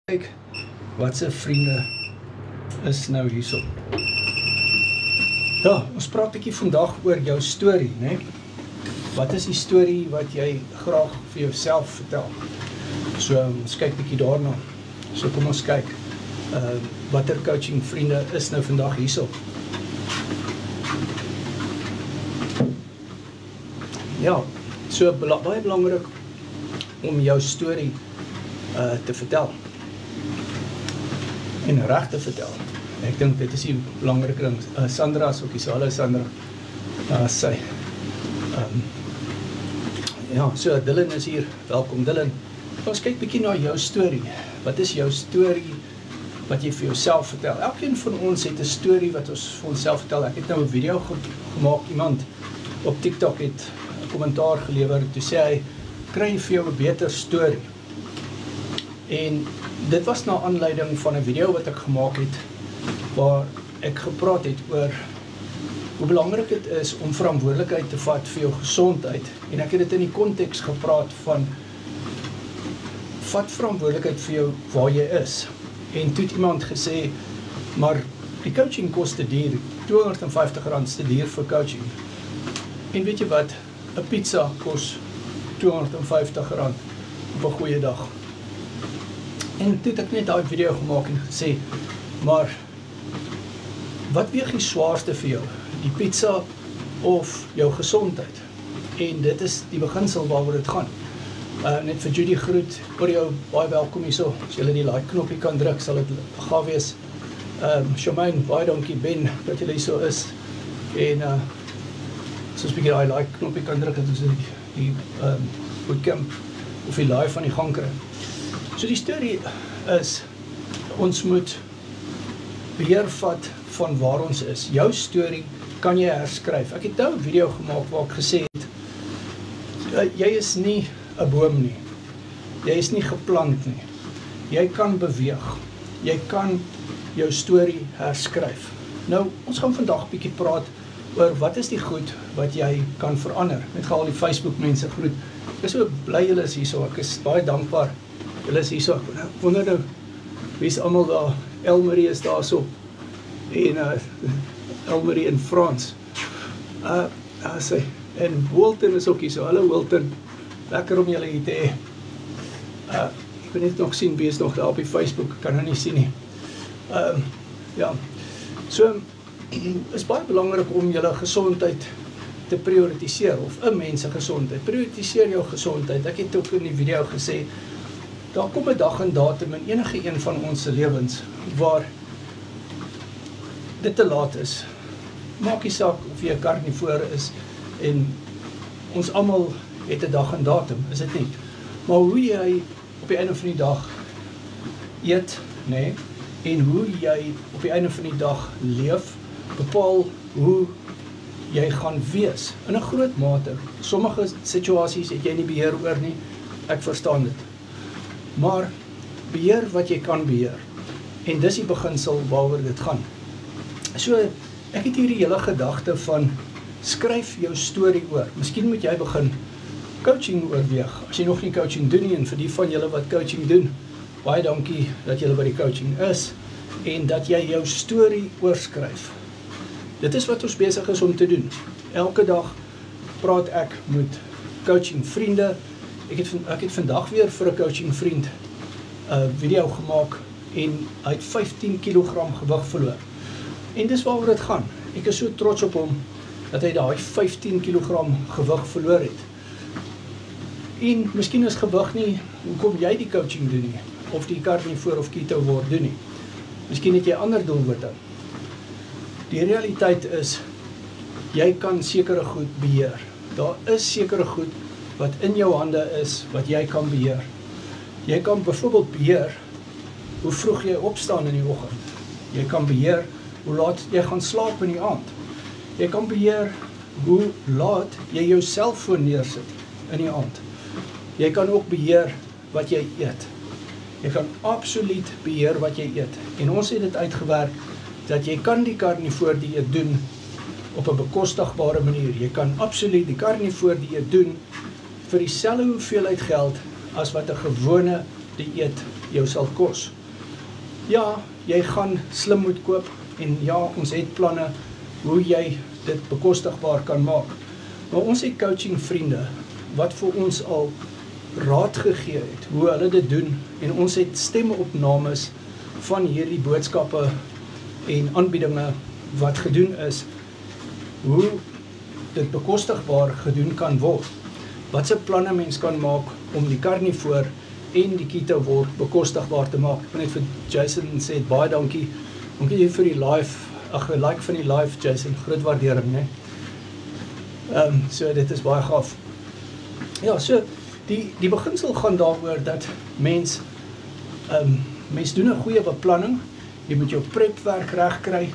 Kijk, wat se vriende is nou hierso. Ja, ons praat 'n bietjie vandag oor jou storie, né? Wat is die storie wat jy graag vir jouself vertel? So, ons kyk 'n bietjie daarna. So kom ons kyk. Watter coaching vriende is nou vandag hierso? Ja, so baie belangrik om jou storie te vertel. En reg te vertel. Ek dink dit is die belangrike ding. Sandra is ook hier, so hallo Sandra. Sy. Ja, so Dylan is hier. Welkom Dylan. Ons kyk bietjie na jou storie. Wat is jou storie wat jy vir jouself vertel? Elkeen van ons het 'n storie wat ons vir onsself vertel. Ek het nou 'n video gemaak. Iemand op TikTok het 'n kommentaar gelewer. Toe sê hy, kry vir jou 'n beter storie. En dit was na aanleiding van 'n video wat ek gemaak het, waar ek gepraat het oor hoe belangrik dit is om verantwoordelikheid te vat vir jou gesondheid. En ek het dit in die konteks gepraat van, vat verantwoordelikheid vir jou waar jy is. En toe het iemand gesê, maar die coaching kos te duur, R250 te duur vir coaching. En weet jy wat, 'n pizza kos R250 op 'n goeie dag. En toe het ek net daai video gemaak en gesê, maar wat weeg die swaarste vir jou? Die pizza of jou gesondheid? En dit is die beginsel waaroor dit gaan. Net vir Judy groet, oor jou baie welkom hierso. As jy die like knoppie kan druk, sal dit gaaf wees. Shamaine, baie dankie Ben, dat jy hierso is. En soos bietjie daai like knoppie kan druk, dat ons die bootcamp of die live van die gang kry. So die storie is, ons moet beheer vat van waar ons is. Jou storie kan jy herskryf. Ek het nou 'n video gemaak waar ek gesê het, jy is nie 'n boom nie. Jy is nie geplant nie. Jy kan beweeg. Jy kan jou storie herskryf. Nou, ons gaan vandag bietjie praat oor wat is die goed wat jy kan verander. Net gaan al die Facebook mense groet. Ek is so bly julle is hierso. Ek is baie dankbaar. Julle is hierso. Ek wonder nou, wie is allemaal daar? Elmarie is daar so. En Elmarie in Frans. En Wilton is ook hierso. Hallo Wilton. Lekker om julle hier te hê. Ek wil net nog sien wie is nog daar op die Facebook. Ek kan nou nie sien nie. Ja. So, is baie belangrik om julle gesondheid te prioritiseer, of 'n mens se gesondheid. Prioritiseer jou gesondheid. Ek het ook in die video gesê, daar kom 'n dag en datum in enige een van ons se lewens waar dit te laat is. Maak nie saak of jy 'n karnivoor is en ons almal het 'n dag en datum, is dit nie. Maar hoe jy op die einde van die dag eet, nee, en hoe jy op die einde van die dag leef, bepaal hoe jy gaan wees. In 'n groot mate. Sommige situasies het jy nie beheer oor nie. Ek verstaan dit. Maar beheer wat jy kan beheer. En dis die beginsel waaroor dit gaan. So, ek het hier die hele gedagte van, skryf jou storie oor. Miskien moet jy begin coaching oorweeg. As jy nog nie coaching doen nie, en vir die van julle wat coaching doen, baie dankie dat julle by die coaching is, en dat jy jou storie oorskryf. Dit is wat ons besig is om te doen. Elke dag praat ek met coaching vriende. Ek het vandag weer vir 'n coaching vriend 'n video gemaak en hy het 15 kg gewig verloor. En dis waaroor dit gaan. Ek is so trots op hom dat hy daai 15 kg gewig verloor het. En miskien is gewig nie hoekom jy die coaching doen nie, of die karnivoor of keto word doen nie. Miskien het jy ander doelwitte. Die realiteit is, jy kan sekere goed beheer. Daar is sekere goed wat in jou hande is, wat jy kan beheer. Jy kan byvoorbeeld beheer hoe vroeg jy opstaan in die oggend. Jy kan beheer hoe laat jy gaan slaap in die aand. Jy kan beheer hoe laat jy jou selfoon neersit in die aand. Jy kan ook beheer wat jy eet. Jy kan absoluut beheer wat jy eet. En ons het dit uitgewerk, dat jy kan die karnivoor dieet doen op 'n bekostigbare manier. Jy kan absoluut die karnivoor dieet doen vir dieselfde hoeveelheid geld as wat 'n gewone dieet jou sal kos. Ja, jy gaan slim moet koop en ja, ons het planne hoe jy dit bekostigbaar kan maak. Maar ons het coaching vriende wat vir ons al raad gegee het, hoe hulle dit doen, en ons het stemopnames van hierdie boodskappe en aanbiedinge wat gedoen is, hoe dit bekostigbaar gedoen kan word, wat se planne mens kan maak om die carnivore en die keto word bekostigbaar te maak. Ek wil net vir Jason sê, baie dankie vir die live, like van die live Jason, groot waardering, né? So dit is baie gaaf. Ja, so die beginsel gaan daaroor dat mens doen 'n goeie beplanning, jy moet jou prepwerk reg kry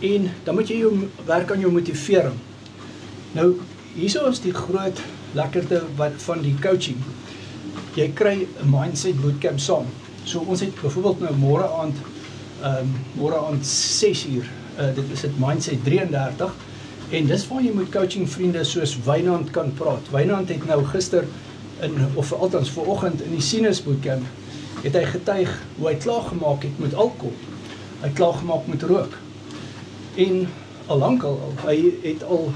en dan moet jy werk aan jou motivering. Nou, hierso is die groot lekkerte van die coaching. Jy kry 'n mindset bootcamp saam. So ons het byvoorbeeld nou môre aand 6:00, dit is dit mindset 33, en dis waar jy met coaching vriende soos Wynand kan praat. Wynand het nou gister of althans vanoggend in die Sinus bootcamp, het hy getuig hoe hy klaargemaak het met alkohol. Hy het klaargemaak met rook. En hy het al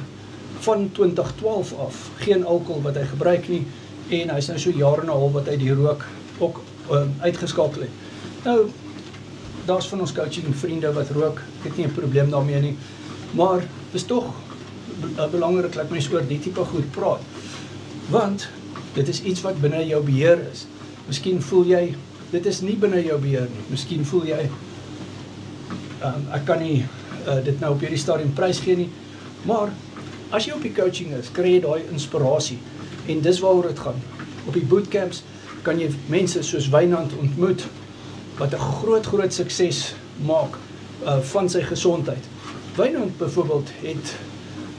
van 2012 af geen alkohol wat hy gebruik nie, en hy is nou so jaar en 'n half wat hy die rook ook uitgeskakel het. Nou, daar's van ons coaching vriende wat rook, ek het nie 'n probleem daarmee nie, maar is tog belangrik dat mens oor die tipe goed praat, want dit is iets wat binne jou beheer is. Miskien voel jy, dit is nie binne jou beheer nie, miskien voel jy, ek kan nie dit nou op hierdie stadium prys gee nie, maar as jy op die coaching is, kry jy daai inspirasie, en dis waaroor dit gaan. Op die bootcamps kan jy mense soos Wynand ontmoet, wat 'n groot sukses maak van sy gesondheid. Wynand byvoorbeeld het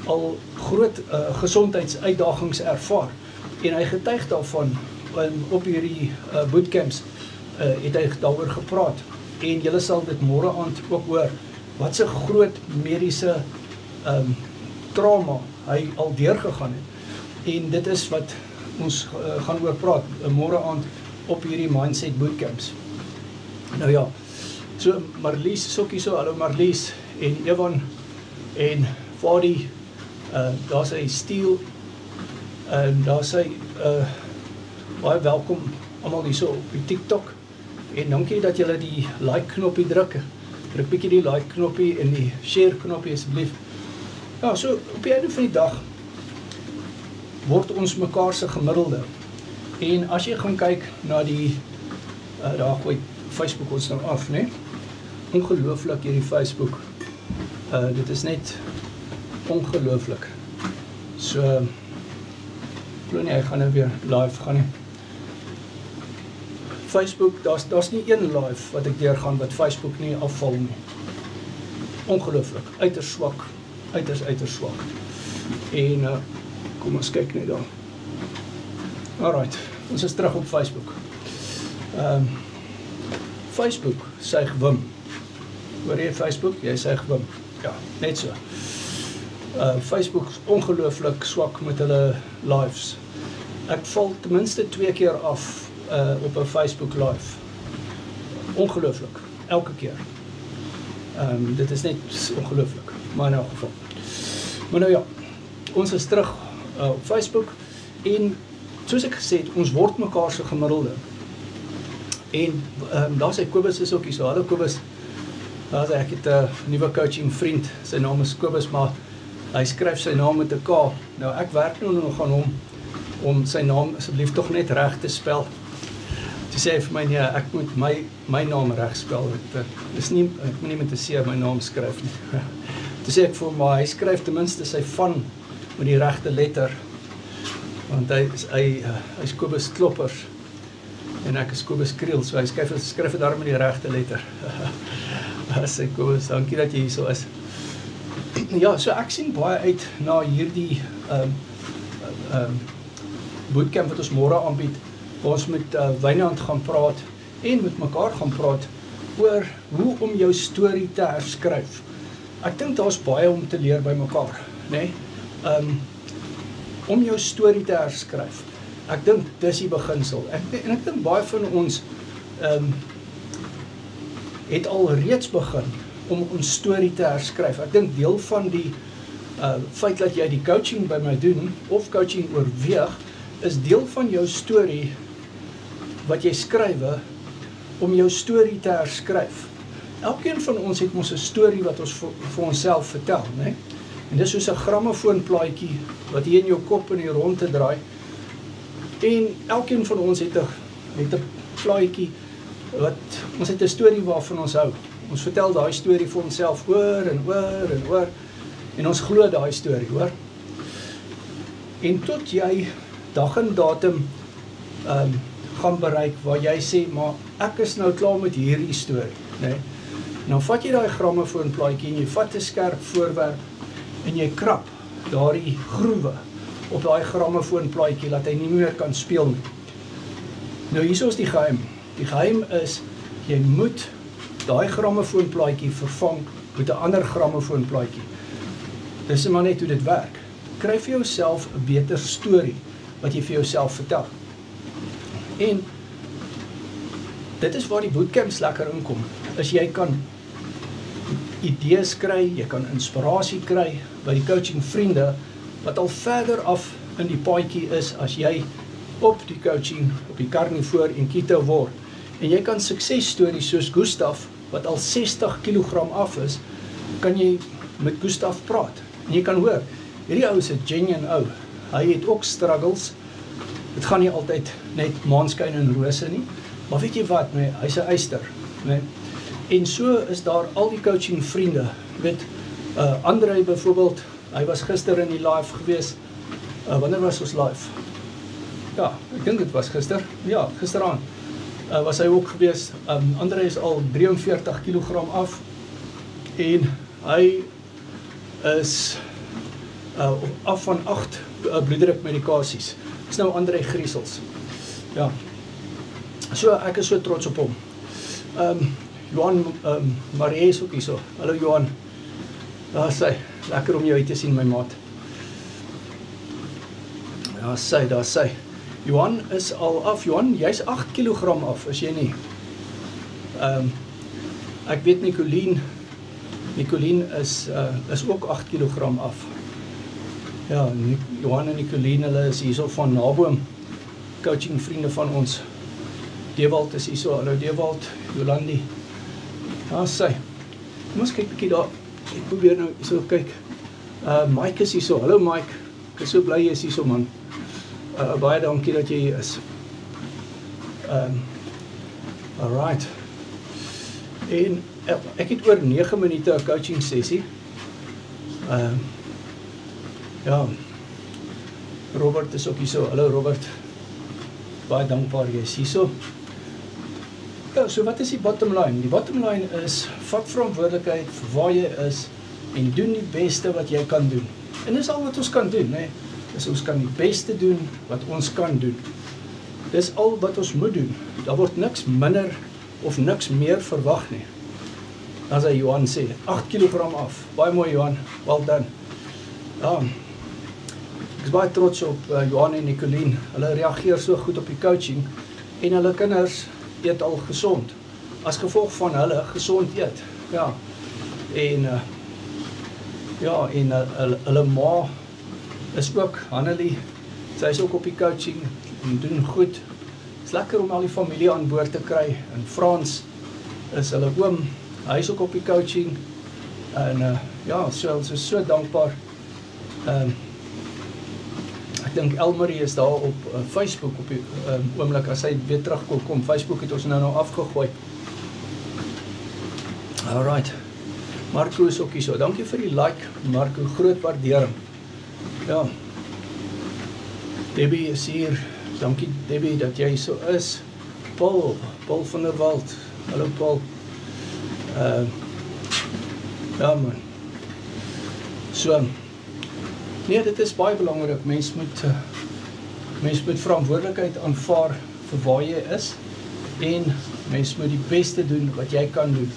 al groot gesondheidsuitdagings ervaar, en hy getuig daarvan, op hierdie bootcamps het hy daaroor gepraat, en julle sal dit môre aand ook hoor, wat se groot mediese trauma hy al deurgegaan het, en dit is wat ons gaan oor praat, môre aand op hierdie mindset bootcamps. Nou ja, so Marlies is ook hier so, hallo Marlies, en Evan, en Fadi, daar sy Steel, en daar sy, baie welkom, allemaal hier so op die TikTok, en dankie dat julle die like knoppie druk bietjie die like knoppie en die share knoppie asseblief. Ja, so op die einde van die dag, word ons mekaar se gemiddelde, en as jy gaan kyk na die, daar gooi Facebook ons nou af, né? Ongelooflik hierdie Facebook. Dit is net ongelooflik. So, ek glo nie, hy gaan nou weer live gaan nie. Facebook, daar's nie een live wat ek deurgaan wat Facebook nie afval nie. Ongelooflik, uiters swak, uiters swak. En, kom ons kyk net daar. Alright, ons is terug op Facebook. Facebook suig Wim. Hoor jy Facebook? Jy suig Wim. Ja, net so. Facebook is ongelooflik swak met hulle lives. Ek val ten minste 2 keer af op 'n Facebook live. Ongelooflik, elke keer. Dit is net ongelooflik, maar in elk geval. Maar nou ja, ons is terug op Facebook, en soos ek gesê het, ons word mekaar se gemiddelde. En daar sê Kobus is ook hier so, hallo Kobus, daar sê ek het 'n nuwe coaching vriend, sy naam is Kobus, maar hy skryf sy naam met 'n K. Nou ek werk nou nog aan hom, om sy naam asseblief tog net reg te spel. Toe sê hy vir my, nee, ek moet my naam reg spel, ek moet nie met 'n C my naam skryf nie. Toe sê ek vir hom, maar hy skryf ten minste sy van met die regte letter, want hy's Kobus Kloppers, en ek is Kobus Kriel, so hy skryf het daar met die regte letter. Sê Kobus, dankie dat jy hier so is. Ja, so ek sien baie uit na hierdie bootcamp wat ons môre aanbied, waar ons met Wynand gaan praat, en met mekaar gaan praat, oor hoe om jou storie te herskryf. Ek dink daar's baie om te leer by mekaar, né? Om jou storie te herskryf. Ek dink dis die beginsel. En ek dink baie van ons het al reeds begin om ons storie te herskryf. Ek dink deel van die feit dat jy die coaching by my doen, of coaching oorweeg, is deel van jou storie wat jy skrywe, om jou storie te herskryf. Elkeen van ons het ons 'n storie wat ons vir onsself vertel, né? En dis soos 'n grammofoonplaatjie wat hier in jou kop in die rondte draai. En elkeen van ons het 'n plaatjie wat ons het 'n storie waarvan ons hou. Ons vertel daai storie vir onsself oor en oor en oor. En ons glo daai storie, hoor. En tot jy dag en datum gaan bereik waar jy sê, maar ek is nou klaar met hierdie storie, né? Nou vat jy daai grammofoonplaatjie en jy vat 'n skerp voorwerp en jy krap daardie groewe op daai grammofoonplaatjie dat hy nie meer kan speel nie. Nou hier is die geheim. Die geheim is, jy moet daai grammofoonplaatjie vervang met 'n ander grammofoonplaatjie. Dis maar net hoe dit werk. Kry vir jouself 'n beter storie wat jy vir jouself vertel. En dit is waar die bootcamps lekker inkom. As jy kan idees kry, jy kan inspirasie kry by die coaching vriende wat al verder af in die paadjie is as jy op die coaching, op die Carnivore en Keto word. En jy kan suksesstories soos Gustaf, wat al 60 kg af is, kan jy met Gustaf praat. En jy kan hoor, hierdie ou is 'n genuine ou. Hy het ook struggles. Dit gaan nie altyd net maanskyn en rose nie. Maar weet jy wat, nee, hy's 'n eyster, nee. En so is daar al die coaching vriende. Weet, Andrei byvoorbeeld, hy was gister in die live gewees. Wanneer was ons live? Ja, ek dink dit was gister. Ja, gisteraan was hy ook gewees. Andrei is al 43 kg af. En hy is af van 8 bloeddrukmedikasies. Dis nou Andrei Griesels. Ja. So, ek is so trots op hom. Johan Marie is ook hier so. Hallo Johan. Daar is hy. Lekker om jou uit te sien, my maat. Daar is hy. Johan is al af. Johan, jy's 8 kg af, is jy nie? Ek weet Nicolien is ook 8 kg af. Ja, Johan en Nicolien, hulle is hier so van Naboom, coaching vriende van ons. Dewald is hier so, hallo Dewald, Jolandi. Daar is sy. Jy moet kyk bykie daar, ek probeer nou so kyk. Mike is hier so, hallo Mike, ek is so bly jy is hier so man. Baie dankie dat jy hier is. Alright. En ek het oor 9 minute 'n coaching sessie. Ja, Robert is ook hier so, hallo Robert. Baie dankbaar jy is hier so. Ja, so wat is die bottom line? Die bottom line is, vat verantwoordelikheid vir waar jy is en doen die beste wat jy kan doen. En dis al wat ons kan doen, né? Dis ons kan die beste doen wat ons kan doen. Dis al wat ons moet doen. Daar word niks minder of niks meer verwag nie. As hy Johan sê, 8 kg af. Baie mooi Johan, well done. Ja, ek is baie trots op Johan en Nicolien. Hulle reageer so goed op die coaching en hulle kinders eet al gesond. As gevolg van hulle gesond eet. Ja. En hulle ma is ook, Hannelie, sy is ook op die coaching en doen goed. Het is lekker om al die familie aan boord te kry. En Frans is hulle oom, hy is ook op die coaching. En so is so dankbaar. Ek dink Elmarie is daar op Facebook op die oomlik, as hy weer terugkom. Facebook het ons nou afgegooi. Alright. Marco is ook hier so. Dankie vir die like, Marco, groot waardering. Ja. Debbie is hier. Dankie Debbie dat jy so is. Paul van der Walt. Hallo Paul. Ja man. So. Nee, dit is baie belangrik. Mens moet verantwoordelikheid aanvaar vir waar jy is en mens moet die beste doen wat jy kan doen.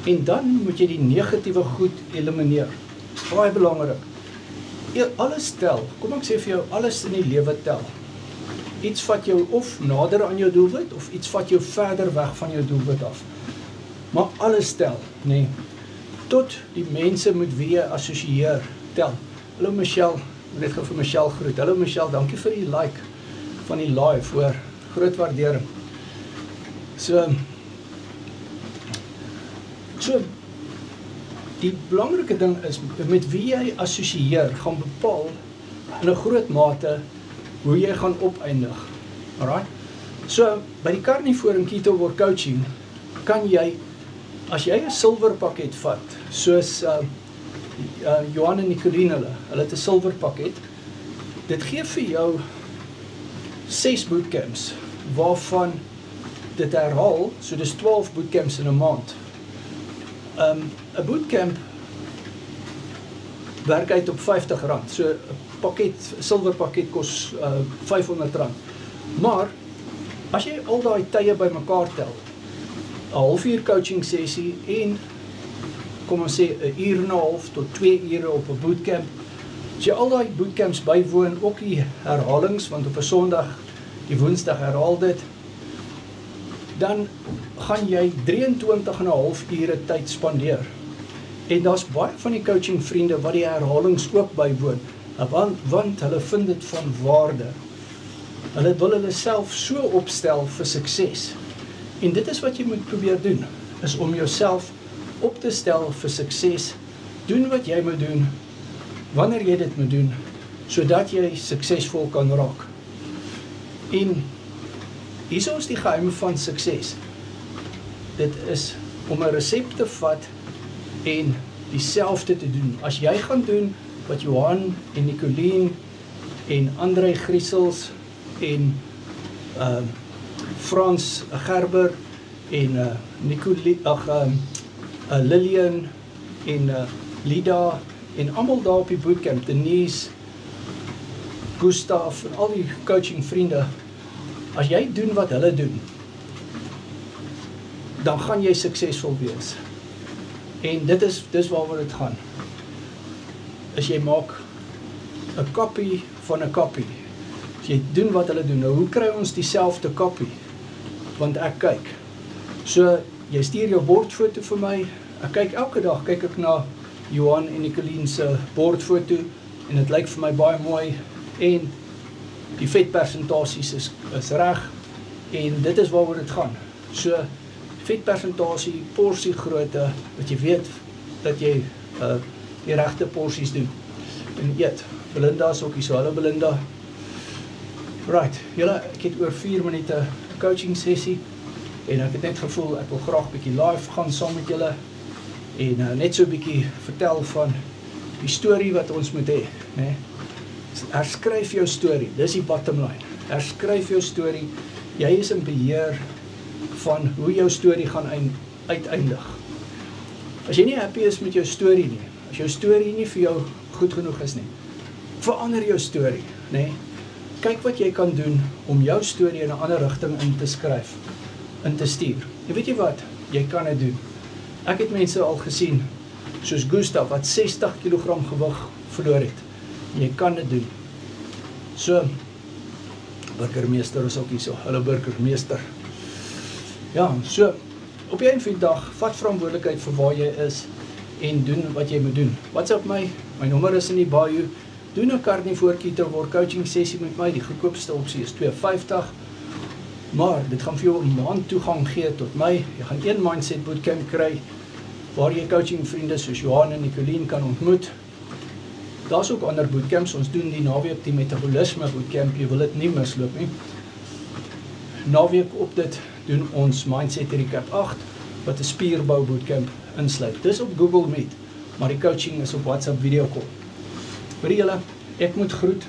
En dan moet jy die negatiewe goed elimineer. Baie belangrik. Alles tel. Kom ek sê vir jou, alles in die lewe tel. iets vat jou of nader aan jou doelwit, of iets vat jou verder weg van jou doelwit af. Maar alles tel, nee. Tot die mense met wie jy assosieer, tel. Hallo Michelle, net gou vir Michelle groet. Hallo Michelle, dankie vir die like van die live, hoor. Groot waardering. So, die belangrike ding is, met wie jy assosieer, gaan bepaal in 'n groot mate hoe jy gaan opeindig. Alright? So, by die Carnivore en Keto War Coaching, kan jy, as jy 'n silwer pakket vat, soos Johan en Nicoline hulle het 'n silwer pakket, dit gee vir jou 6 bootcamps, waarvan dit herhaal, so dis 12 bootcamps in 'n maand. 'n bootcamp werk uit op R50, so 'n silwer pakket kos R500. Maar, as jy al daai tye bymekaar tel, 'n halfuur coaching sessie en, kom ons sê, 'n uur en 'n half tot 2 ure op 'n bootcamp, as jy al daai bootcamps bywoon, ook die herhalings, want op 'n Sondag, die Woensdag herhaal dit, dan gaan jy 23,5 ure tyd spandeer. En daar's baie van die coaching vriende wat die herhalings ook bywoon, want hulle vind dit van waarde. Hulle wil hulle self so opstel vir sukses. En dit is wat jy moet probeer doen, is om jouself op te stel vir sukses, doen wat jy moet doen, wanneer jy dit moet doen, sodat jy suksesvol kan raak. En hier is die geheim van sukses. Dit is om 'n resep te vat en dieselfde te doen. As jy gaan doen wat Johan en Nicoline en André Griesels en Frans Gerber en Lillian en Lida en almal daar op die bootcamp, Denise, Gustav en al die coaching vriende, as jy doen wat hulle doen, dan gaan jy suksesvol wees. En dis waaroor dit gaan. As jy maak 'n kopie van 'n kopie. As jy doen wat hulle doen, nou hoe kry ons dieselfde kopie? Want ek kyk. So, jy stuur jou bordfoto vir my, ek kyk elke dag, kyk ek na Johan en Nicoline se bordfoto, en dit lyk vir my baie mooi, en die vetpersentasies is reg, en dit is waaroor dit gaan. So, vetpersentasie, porsie grootte, dat jy weet, dat jy die regte porsies doen, en eet. Belinda is ook hier so, hallo Belinda. Right, julle, ek het oor 4 minute coaching sessie, en ek het net gevoel, ek wil graag bietjie live gaan saam met julle, en net so bietjie vertel van die storie wat ons moet hê, né? Herskryf jou storie, dis die bottom line. Herskryf jou storie, jy is in beheer van hoe jou storie gaan uiteindig. As jy nie happy is met jou storie nie, as jou storie nie vir jou goed genoeg is nie, verander jou storie, né? Kyk wat jy kan doen om jou storie in 'n ander rigting in te skryf, in te stuur. En weet jy wat? Jy kan dit doen. Ek het mense al gesien, soos Gustav, wat 60 kg gewig verloor het. Jy kan dit doen. So, burgemeester is ook hier so. Hallo burgemeester. Ja, so, op die einde van die dag, vat verantwoordelikheid vir waar jy is en doen wat jy moet doen. WhatsApp my nommer is in die bio. Doen 'n Carnivore Keto War coaching sessie met my. Die goedkoopste opsie is $250. Maar dit gaan vir jou 'n maand toegang gee tot my. Jy gaan 1 mindset bootcamp kry waar jy coaching vriende soos Johan en Nicoline kan ontmoet. Daar's ook ander bootcamps. Ons doen die naweek die metabolisme bootcamp. Jy wil dit nie misloop nie. Naweek op dit doen ons mindset recap 8 wat 'n spierbou bootcamp insluit. Dis op Google Meet, maar die coaching is op WhatsApp video call. Vir julle, ek moet groet.